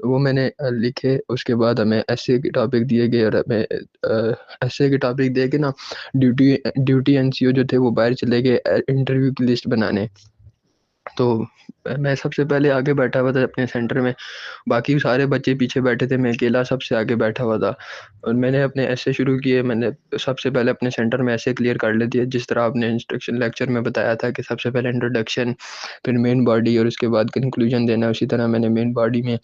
وہ میں نے لکھے. اس کے بعد ہمیں ایسے کے ٹاپک دیے گئے اور ہمیں ایسے کے ٹاپک دے کے نا ڈیوٹی این سی او جو تھے وہ باہر چلے گئے انٹرویو کی لسٹ بنانے. تو میں سب سے پہلے آگے بیٹھا ہوا تھا اپنے سینٹر میں، باقی سارے بچے پیچھے بیٹھے تھے، میں اکیلا سب سے آگے بیٹھا ہوا تھا. اور میں نے اپنے ایسے شروع کیے. میں نے سب سے پہلے اپنے سینٹر میں ایسے کلیئر کر لیتے جس طرح آپ نے انسٹرکشن لیکچر میں بتایا تھا کہ سب سے پہلے انٹروڈکشن، پھر مین باڈی اور اس کے بعد کنکلوژن دینا. اسی طرح میں نے مین باڈی میں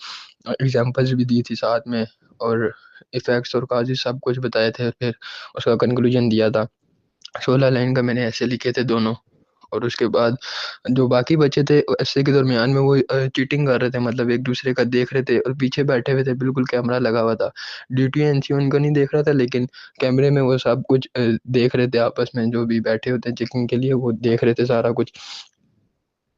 ایگزامپلس بھی دی تھی ساتھ میں، اور ایفیکٹس اور کازز سب کچھ بتائے تھے. پھر اس کا کنکلوژن دیا تھا. 16 لائن کا میں نے ایسے لکھے تھے دونوں. اور اس کے بعد جو باقی بچے تھے ایسے کے درمیان میں وہ چیٹنگ کر رہے تھے، مطلب ایک دوسرے کا دیکھ رہے تھے اور پیچھے بیٹھے ہوئے تھے، بالکل کیمرہ لگا ہوا تھا. ڈیوٹی این سی ان کو نہیں دیکھ رہا تھا، لیکن کیمرے میں وہ سب کچھ دیکھ رہے تھے. آپس میں جو بھی بیٹھے ہوتے ہیں چیکنگ کے لیے وہ دیکھ رہے تھے سارا کچھ،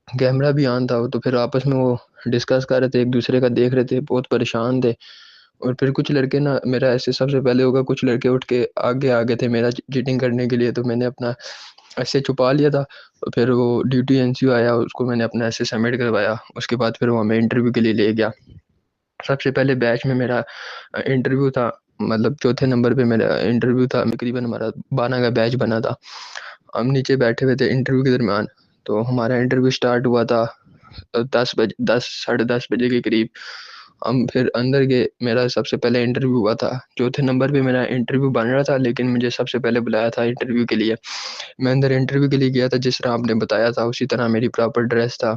کیمرہ بھی آن تھا. تو پھر آپس میں وہ ڈسکس کر رہے تھے، ایک دوسرے کا دیکھ رہے تھے، بہت پریشان تھے. اور پھر کچھ لڑکے نا، میرا ایسے سب سے پہلے ہوگا، کچھ لڑکے اٹھ کے آگے تھے میرا چیٹنگ کرنے کے لیے. تو میں نے اپنا ایسے چھپا لیا تھا. پھر وہ ڈیوٹی این سی او آیا، اس کو میں نے اپنا ایسے سبمٹ کروایا. اس کے بعد پھر وہ ہمیں انٹرویو کے لیے لے گیا. سب سے پہلے بیچ میں میرا انٹرویو تھا، مطلب چوتھے نمبر پہ میرا انٹرویو تھا. تقریباً ہمارا 12 کا بیچ بنا تھا. ہم نیچے بیٹھے ہوئے تھے انٹرویو کے درمیان. تو ہمارا انٹرویو سٹارٹ ہوا تھا 10 ساڑھے 10 بجے کے قریب. ہم پھر اندر گئے. میرا سب سے پہلے انٹرویو ہوا تھا. چوتھے نمبر پہ میرا انٹرویو بن رہا تھا، لیکن مجھے سب سے پہلے بلایا تھا انٹرویو کے لیے. میں اندر انٹرویو کے لیے گیا تھا، جس طرح آپ نے بتایا تھا اسی طرح میری پراپر ڈریس تھا.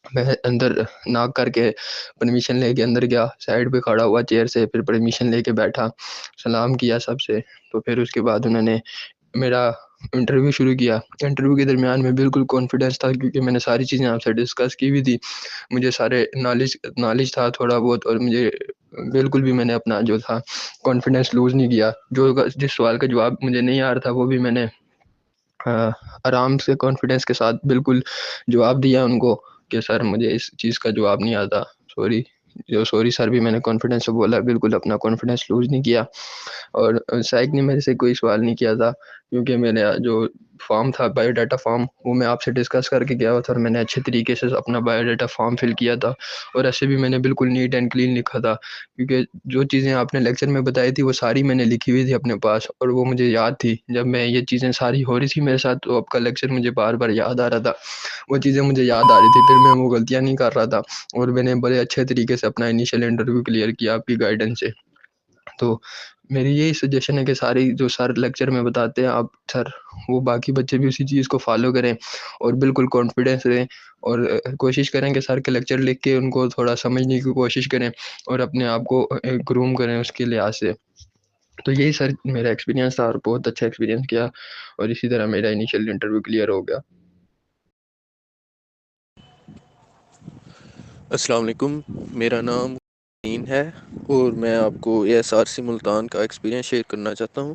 میں اندر ناک کر کے پرمیشن لے کے اندر گیا، سائڈ پہ کھڑا ہوا چیئر سے، پھر پرمیشن لے کے بیٹھا، سلام کیا سب سے. تو پھر اس کے بعد انہوں نے میرا انٹرویو شروع کیا. انٹرویو کے درمیان میں بالکل کانفیڈنس تھا، کیونکہ میں نے ساری چیزیں آپ سے ڈسکس کی ہوئی تھی. مجھے سارے نالج تھا تھوڑا بہت، اور مجھے بالکل بھی میں نے اپنا جو تھا کانفیڈنس لوز نہیں کیا. جس سوال کا جواب مجھے نہیں آ رہا تھا وہ بھی میں نے آرام سے کانفیڈنس کے ساتھ بالکل جواب دیا ان کو کہ سر مجھے اس چیز کا جواب نہیں آتا، سوری سر بھی میں نے کانفیڈنس سے بولا، بالکل اپنا کانفیڈنس لوز نہیں کیا. اور سائیک نے میرے سے کوئی سوال نہیں کیا تھا، کیونکہ میرا جو فارم تھا بایو ڈاٹا فارم، وہ میں آپ سے ڈسکس کر کے گیا ہوا تھا، اور میں نے اچھے طریقے سے اپنا بایو ڈاٹا فارم فل کیا تھا. اور ایسے بھی میں نے بالکل نیٹ اینڈ کلین لکھا تھا، کیونکہ جو چیزیں آپ نے لیکچر میں بتائی تھی وہ ساری میں نے لکھی ہوئی تھی اپنے پاس، اور وہ مجھے یاد تھی. جب میں یہ چیزیں ساری ہو رہی تھی میرے ساتھ، تو آپ کا لیکچر مجھے بار بار یاد آ رہا تھا، وہ چیزیں مجھے یاد آ رہی تھی. پھر میں وہ غلطیاں نہیں کر رہا تھا، اور میں نے بڑے اچھے طریقے سے اپنا انیشیل انٹرویو کلیئر کیا آپ کی گائیڈنس سے. تو میری یہی سجیشن ہے کہ ساری جو سر لیکچر میں بتاتے ہیں آپ سر، وہ باقی بچے بھی اسی چیز کو فالو کریں اور بالکل کانفیڈنس رہیں، اور کوشش کریں کہ سر کے لیکچر لکھ کے ان کو تھوڑا سمجھنے کی کوشش کریں، اور اپنے آپ کو گروم کریں اس کے لحاظ سے. تو یہی سر میرا ایکسپیرینس تھا، اور بہت اچھا ایکسپیرینس کیا، اور اسی طرح میرا انیشیل انٹرویو کلیئر ہو گیا. السلام علیکم، میرا نام ہے، اور میں آپ کو A S R C Multan کا ایکسپیرینس شیئر کرنا چاہتا ہوں.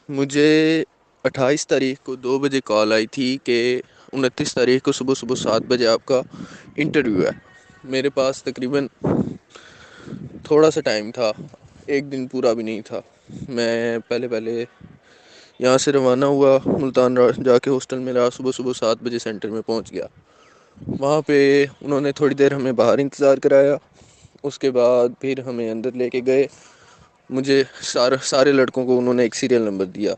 مجھے 28 تاریخ کو 2 بجے کال آئی تھی کہ 29 تاریخ کو صبح 7 بجے آپ کا انٹرویو ہے. میرے پاس تقریباً تھوڑا سا ٹائم تھا، ایک دن پورا بھی نہیں تھا. میں پہلے یہاں سے روانہ ہوا، ملتان جا کے ہاسٹل میں رہا، صبح 7 بجے سینٹر میں پہنچ گیا. وہاں پہ انہوں نے تھوڑی دیر ہمیں باہر انتظار کرایا. اس کے بعد پھر ہمیں اندر لے کے گئے. مجھے سارے لڑکوں کو انہوں نے ایک سیریل نمبر دیا.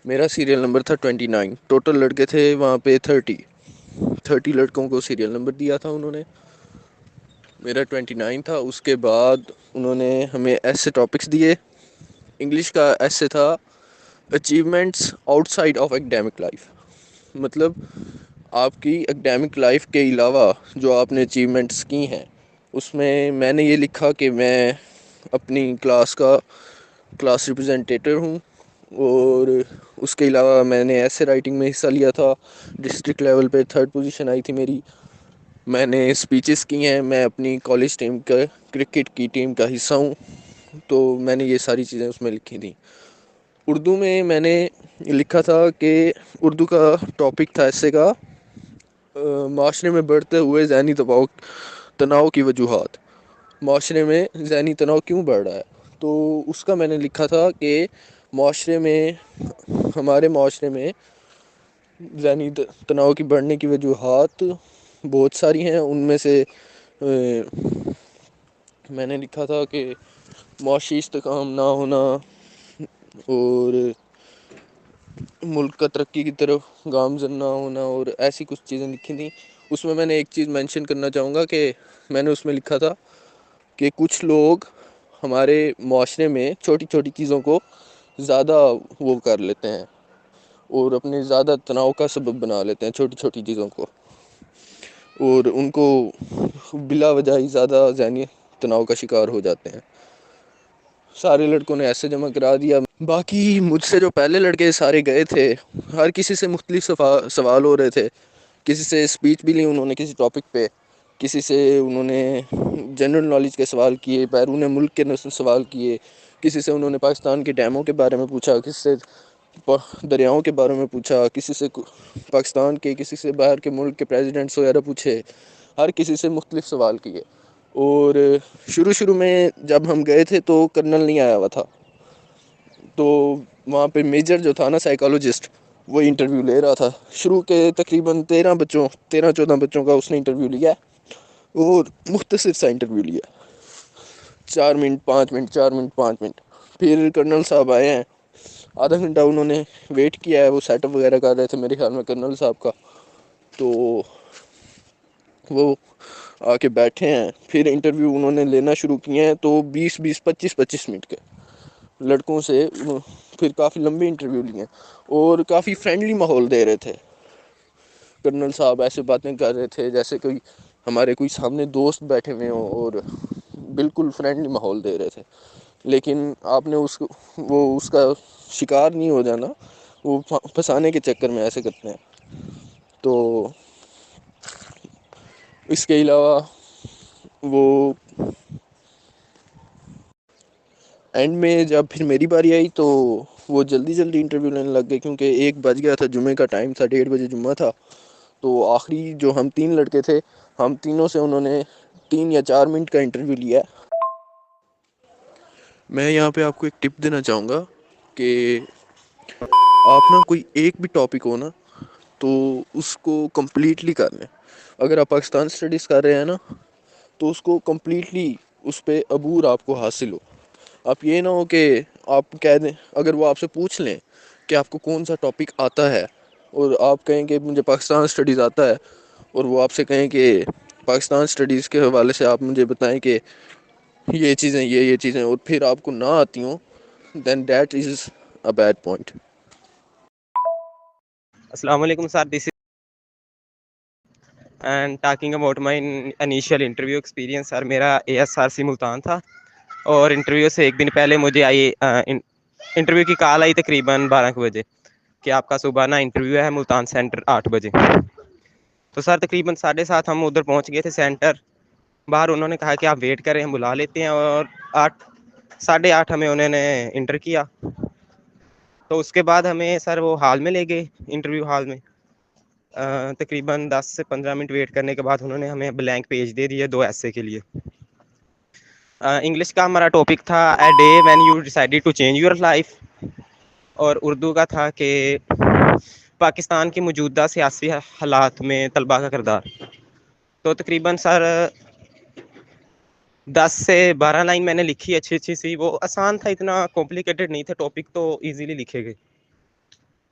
میرا سیریل نمبر تھا 29. ٹوٹل لڑکے تھے وہاں پہ 30 لڑکوں کو سیریل نمبر دیا تھا انہوں نے. میرا 29 تھا. اس کے بعد انہوں نے ہمیں ایسے ٹاپکس دیے. انگلش کا ایسے تھا achievements out side of academic life, مطلب آپ کی ایکڈیمک لائف کے علاوہ جو آپ نے اچیومنٹس کی ہیں. اس میں نے یہ لکھا کہ میں اپنی کلاس ریپرزنٹیٹر ہوں، اور اس کے علاوہ میں نے ایسے رائٹنگ میں حصہ لیا تھا. ڈسٹرکٹ لیول پہ 3rd پوزیشن آئی تھی میری. میں نے اسپیچز کی ہیں. میں اپنی کالج ٹیم کا کرکٹ کی ٹیم کا حصہ ہوں. تو میں نے یہ ساری چیزیں اس میں لکھی تھیں. اردو میں نے لکھا تھا کہ اردو کا ٹاپک تھا ایسے کا معاشرے میں بڑھتے ہوئے ذہنی تناؤ کی وجوہات. معاشرے میں ذہنی تناؤ کیوں بڑھ رہا ہے؟ تو اس کا میں نے لکھا تھا کہ ہمارے معاشرے میں ذہنی تناؤ کی بڑھنے کی وجوہات بہت ساری ہیں. ان میں سے میں نے لکھا تھا کہ معاشی استحکام نہ ہونا اور ملک کا ترقی کی طرف گامزن نہ ہونا اور ایسی کچھ چیزیں لکھی تھیں. اس میں نے ایک چیز مینشن کرنا چاہوں گا کہ میں نے اس میں لکھا تھا کہ کچھ لوگ ہمارے معاشرے میں چھوٹی چھوٹی چیزوں کو زیادہ وہ کر لیتے ہیں اور اپنے زیادہ تناؤ کا سبب بنا لیتے ہیں چھوٹی چھوٹی چیزوں کو، اور ان کو بلا وجہ ہی زیادہ ذہنی تناؤ کا شکار ہو جاتے ہیں. سارے لڑکوں نے ایسے جمع کرا دیا. باقی مجھ سے جو پہلے لڑکے سارے گئے تھے، ہر کسی سے مختلف سوال ہو رہے تھے. کسی سے اسپیچ بھی لی انہوں نے کسی ٹاپک پہ، کسی سے انہوں نے جنرل نالج کے سوال کیے، بیرون ملک کے سوال کیے، کسی سے انہوں نے پاکستان کے ڈیموں کے بارے میں پوچھا، کسی سے دریاؤں کے بارے میں پوچھا، کسی سے پاکستان کے، کسی سے باہر کے ملک کے پریزیڈنٹس وغیرہ پوچھے. ہر کسی سے مختلف سوال کیے. اور شروع میں جب ہم گئے تھے تو کرنل نہیں آیا ہوا تھا، تو وہاں پہ میجر جو تھا نا سائیکالوجسٹ، وہ انٹرویو لے رہا تھا. شروع کے تقریباً 13-14 بچوں کا اس نے انٹرویو لیا اور مختصر سا انٹرویو لیا، 4 منٹ 5 منٹ 4 منٹ 5 منٹ. پھر کرنل صاحب آئے ہیں، آدھا گھنٹہ انہوں نے ویٹ کیا ہے. وہ سیٹ اپ وغیرہ کر رہے تھے میرے خیال میں کرنل صاحب کا، تو وہ آ کے بیٹھے ہیں. پھر انٹرویو انہوں نے لینا شروع کیے ہیں، تو 20-25 منٹ کے لڑکوں سے پھر کافی لمبی انٹرویو لیے اور کافی فرینڈلی ماحول دے رہے تھے. کرنل صاحب ایسے باتیں کر رہے تھے جیسے ہمارے کوئی سامنے دوست بیٹھے ہوئے ہوں، اور بالکل فرینڈلی ماحول دے رہے تھے. لیکن آپ نے اس کا شکار نہیں ہو جانا، وہ پھنسانے کے چکر میں ایسے کرتے ہیں. تو اس کے علاوہ وہ اینڈ میں جب پھر میری باری آئی تو وہ جلدی انٹرویو لینے لگ گئے، کیونکہ 1 بج گیا تھا، جمعے کا ٹائم تھا، 1:30 بجے جمعہ تھا. تو آخری جو ہم 3 لڑکے تھے، ہم تینوں سے انہوں نے 3 یا 4 منٹ کا انٹرویو لیا. میں یہاں پہ آپ کو ایک ٹپ دینا چاہوں گا کہ آپ نا کوئی ایک بھی ٹاپک ہو نا تو اس کو کمپلیٹلی کر لیں. اگر آپ پاکستان اسٹڈیز کر رہے ہیں نا تو اس کو کمپلیٹلی اس پہ عبور آپ کو حاصل ہو. آپ یہ نہ ہو کہ آپ کہہ دیں، اگر وہ آپ سے پوچھ لیں کہ آپ کو کون سا ٹاپک آتا ہے اور آپ کہیں کہ مجھے پاکستان اسٹڈیز آتا ہے، اور وہ آپ سے کہیں کہ پاکستان اسٹڈیز کے حوالے سے آپ مجھے بتائیں کہ یہ چیزیں اور پھر آپ کو نہ آتی ہوں، then that is a bad point. السلام علیکم sir, this is and talking about my initial interview experience. Sir میرا ASRC ملتان تھا، اور انٹرویو سے 1 دن پہلے مجھے انٹرویو کی کال آئی تقریباً 12 بجے کہ آپ کا صبح نا انٹرویو ہے ملتان سینٹر 8 بجے. تو سر تقریباً 7:30 ہم ادھر پہنچ گئے تھے سینٹر. باہر انہوں نے کہا کہ آپ ویٹ کریں، ہم بلا لیتے ہیں، اور 8:30 ہمیں انہوں نے انٹر کیا. تو اس کے بعد ہمیں سر وہ ہال میں لے گئے، انٹرویو ہال میں. تقریباً 10 سے 15 منٹ ویٹ کرنے کے بعد انہوں نے ہمیں بلینک پیج دے دیے 2 ایسے کے لیے. انگلش کا ہمارا ٹاپک تھا a day when you decided to change your life, اور اردو کا تھا کہ پاکستان کی موجودہ سیاسی حالات میں طلباء کا کردار. تو تقریباً سر 10 سے 12 لائن میں نے لکھی اچھی سی. وہ آسان تھا، اتنا کمپلیکیٹڈ نہیں تھا، ٹاپک تو ایزیلی لکھے گئے.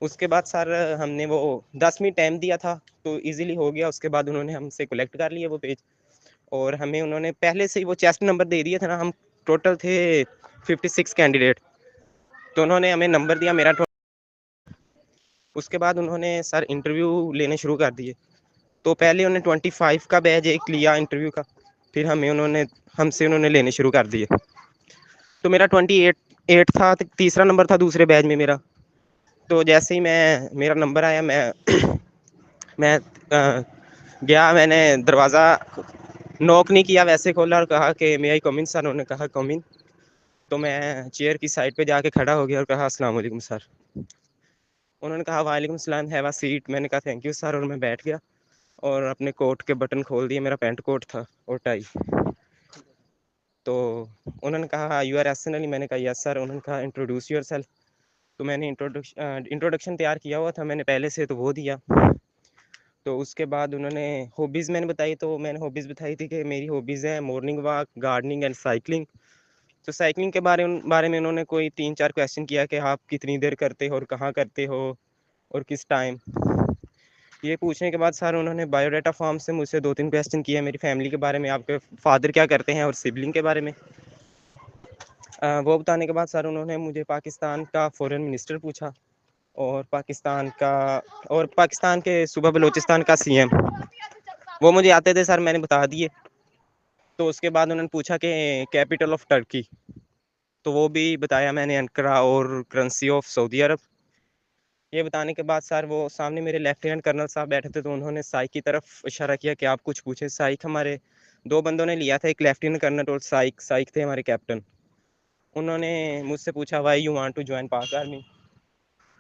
اس کے بعد سر ہم نے وہ 10 منٹ ٹائم دیا تھا تو ایزیلی ہو گیا. اس کے بعد انہوں نے ہم سے کلیکٹ کر لیا وہ پیج، اور ہمیں انہوں نے پہلے سے ہی وہ چیسٹ نمبر دے دیا تھا نا. ہم ٹوٹل تھے 56 کینڈیڈیٹ، تو انہوں نے ہمیں نمبر دیا میرا. اس کے بعد انہوں نے سر انٹرویو لینے شروع کر دیے. تو پہلے انہوں نے 25 کا بیچ ایک لیا انٹرویو کا، پھر ہم سے انہوں نے لینے شروع کر دیے. تو میرا 28 تھا، تیسرا نمبر تھا دوسرے بیچ میں میرا. تو جیسے ہی میرا نمبر آیا، میں گیا، میں نے دروازہ نوک نہیں کیا، ویسے کھولا اور کہا کہ میں آئی کم ان سر. انہوں نے کہا کم ان. تو میں چیئر کی سائڈ پہ جا کے کھڑا ہو گیا اور کہا السلام علیکم سر. انہوں نے کہا وعلیکم السلام، ہیو اے سیٹ. میں نے کہا تھینک یو سر، اور میں بیٹھ گیا اور اپنے کوٹ کے بٹن کھول دیے. میرا پینٹ کوٹ تھا اور ٹائی. تو انہوں نے کہا یو آر ایس این علی. میں نے کہا یس سر. انہوں نے کہا انٹروڈیوس یور سیلف. تو میں نے انٹروڈکشن تیار کیا ہوا تھا میں نے پہلے سے، تو وہ دیا. تو اس کے بعد انہوں نے ہابیز میں نے بتائی، تو میں نے ہابیز بتائی تھی کہ میری ہابیز ہیں morning walk, gardening and cycling. تو سائیکلنگ کے بارے میں انہوں نے کوئی 3-4 کویشچن کیا کہ آپ کتنی دیر کرتے ہو اور کہاں کرتے ہو اور کس ٹائم. یہ پوچھنے کے بعد سر انہوں نے بایو ڈاٹا فارم سے مجھ سے 2-3 کویشچن کیے میری فیملی کے بارے میں، آپ کے فادر کیا کرتے ہیں اور سبلنگ کے بارے میں. وہ بتانے کے بعد سر انہوں نے مجھے پاکستان کا فورن منسٹر پوچھا اور پاکستان کے صوبہ بلوچستان کا CM. وہ مجھے آتے تھے سر، میں نے بتا دیے. تو اس کے بعد انہوں نے پوچھا کہ کیپٹل آف ٹرکی، تو وہ بھی بتایا میں نے، انقرہ، اور کرنسی آف سعودی عرب. یہ بتانے کے بعد سر وہ سامنے میرے لیفٹیننٹ کرنل صاحب بیٹھے تھے، تو انہوں نے سائیک کی طرف اشارہ کیا کہ آپ کچھ پوچھیں. سائیک ہمارے 2 بندوں نے لیا تھا، ایک لیفٹیننٹ کرنل اور سائیک تھے ہمارے کیپٹن. انہوں نے مجھ سے پوچھا why you want to join Pak army.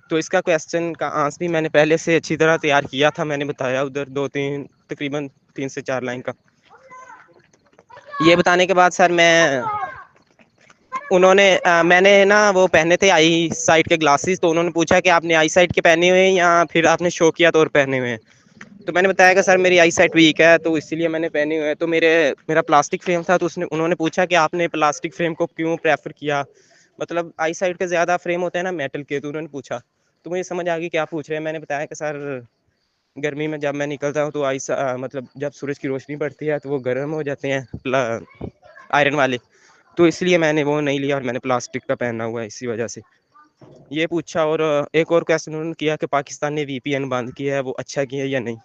تو اس کا کویشچن کا آنسر بھی میں نے پہلے سے اچھی طرح تیار کیا تھا، میں نے بتایا ادھر تقریباً 3 سے 4 لائن کا. یہ بتانے کے بعد سر میں نے نا وہ پہنے تھے آئی سائٹ کے گلاسز، تو انہوں نے پوچھا کہ آپ نے آئی سائٹ کے پہنے ہوئے ہیں یا پھر آپ نے شوقیہ طور پہنے ہوئے ہیں. تو میں نے بتایا کہ سر میری آئی سائٹ ویک ہے تو اسی لیے میں نے پہنے ہوئے ہیں. تو میرا پلاسٹک فریم تھا، تو انہوں نے پوچھا کہ آپ نے پلاسٹک فریم کو کیوں پریفر کیا، مطلب آئی سائٹ کے زیادہ فریم ہوتے ہیں نا میٹل کے. تو انہوں نے پوچھا، تو مجھے سمجھ آ گئی کیا پوچھ رہے ہیں. میں نے بتایا کہ سر گرمی میں جب میں نکلتا ہوں تو مطلب جب سورج کی روشنی پڑتی ہے تو وہ گرم ہو جاتے ہیں آئرن والے، تو اس لیے میں نے وہ نہیں لیا اور میں نے پلاسٹک کا پہنا ہوا ہے اسی وجہ سے. یہ پوچھا، اور ایک اور کویشچن انہوں نے کیا کہ پاکستان نے VPN بند کیا ہے، وہ اچھا کیا ہے یا نہیں.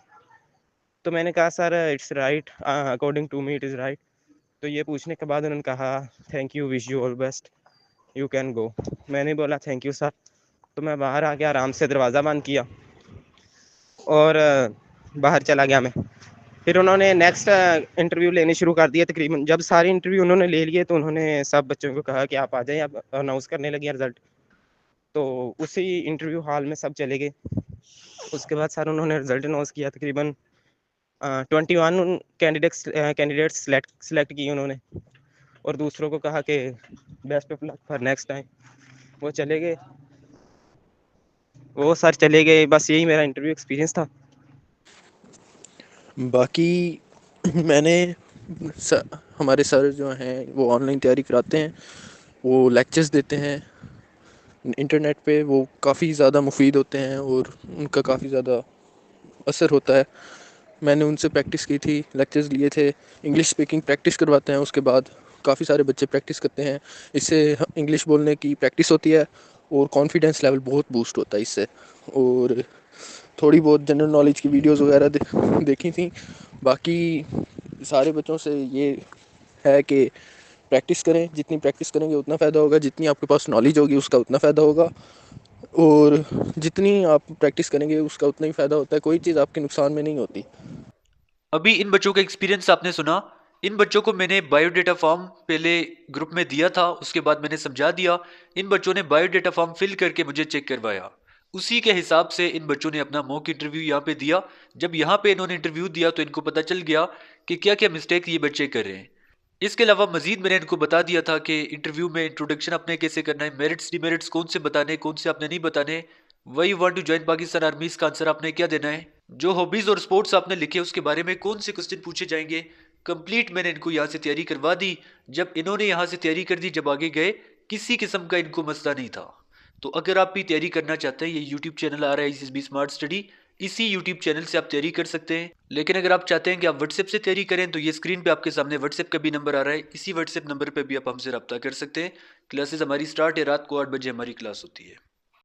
تو میں نے کہا sir it's right, according to me it is right. تو یہ پوچھنے کے بعد انہوں نے کہا thank you, wish you all best, you can go. میں نے بولا تھینک یو سر. تو میں باہر آ کے آرام سے دروازہ بند کیا اور باہر چلا گیا میں. پھر انہوں نے نیکسٹ انٹرویو لینے شروع کر دیے. تقریباً جب سارے انٹرویو انہوں نے لے لیے تو انہوں نے سب بچوں کو کہا کہ آپ آ جائیں، اب اناؤنس کرنے لگے رزلٹ. تو اسی انٹرویو ہال میں سب چلے گئے. اس کے بعد سر انہوں نے رزلٹ اناؤنس کیا. تقریباً 21 کینڈیڈیٹس سلیکٹ کیے انہوں نے، اور دوسروں کو کہا کہ best of luck for next time. وہ چلے گئے، وہ سر چلے گئے. بس یہی میرا انٹرویو ایکسپیرینس تھا. باقی میں نے ہمارے سر جو ہیں وہ آن لائن تیاری کراتے ہیں، وہ لیکچرز دیتے ہیں انٹرنیٹ پہ، وہ کافی زیادہ مفید ہوتے ہیں اور ان کا کافی زیادہ اثر ہوتا ہے. میں نے ان سے پریکٹس کی تھی، لیکچرز لیے تھے. انگلش اسپیکنگ پریکٹس کرواتے ہیں، اس کے بعد کافی سارے بچے پریکٹس کرتے ہیں. اس سے انگلش بولنے کی پریکٹس ہوتی ہے اور کانفیڈنس لیول بہت بوسٹ ہوتا ہے اس سے. اور تھوڑی بہت جنرل نالج کی ویڈیوز وغیرہ دیکھی تھیں. باقی سارے بچوں سے یہ ہے کہ پریکٹس کریں، جتنی پریکٹس کریں گے اتنا فائدہ ہوگا، جتنی آپ کے پاس نالج ہوگی اس کا اتنا فائدہ ہوگا، اور جتنی آپ پریکٹس کریں گے اس کا اتنا ہی فائدہ ہوتا ہے. کوئی چیز آپ کے نقصان میں نہیں ہوتی. ابھی ان بچوں کا ایکسپیرینس آپ نے سنا. ان بچوں کو میں نے بایو ڈیٹا فارم پہلے گروپ میں دیا تھا، اس کے بعد میں نے سمجھا دیا. ان بچوں نے بایو ڈیٹا فارم فل کر کے مجھے چیک کروایا. اسی کے حساب سے ان بچوں نے اپنا موک انٹرویو یہاں پہ دیا. جب یہاں پہ انہوں نے انٹرویو دیا تو ان کو پتہ چل گیا کہ کیا کیا مسٹیک یہ بچے کر رہے ہیں. اس کے علاوہ مزید میں نے ان کو بتا دیا تھا کہ انٹرویو میں انٹروڈکشن آپ نے کیسے کرنا ہے، میرٹس ڈی میرٹس کون سے بتانے، کون سے آپ نے نہیں بتانے، why you want to join Pakistan army اس کا آنسر آپ نے کیا دینا ہے، جو ہابیز اور سپورٹس آپ نے لکھے اس کے بارے میں کون سے کوسچن پوچھے جائیں گے. کمپلیٹ میں نے ان کو یہاں سے تیاری کروا دی. جب انہوں نے یہاں سے تیاری کر دی، جب آگے گئے کسی قسم کا ان کو مسئلہ نہیں تھا. تو اگر آپ بھی تیاری کرنا چاہتے ہیں، یہ یوٹیوب چینل آ رہا ہے ICSB اسمارٹ اسٹڈی، اسی یوٹیوب چینل سے آپ تیاری کر سکتے ہیں. لیکن اگر آپ چاہتے ہیں کہ آپ واٹس ایپ سے تیاری کریں تو یہ اسکرین پہ آپ کے سامنے واٹس ایپ کا بھی نمبر آ رہا ہے. اسی واٹس ایپ نمبر پہ بھی آپ ہم سے رابطہ کر سکتے ہیں. کلاسز ہماری سٹارٹ ہے رات کو 8 بجے ہماری کلاس ہوتی ہے.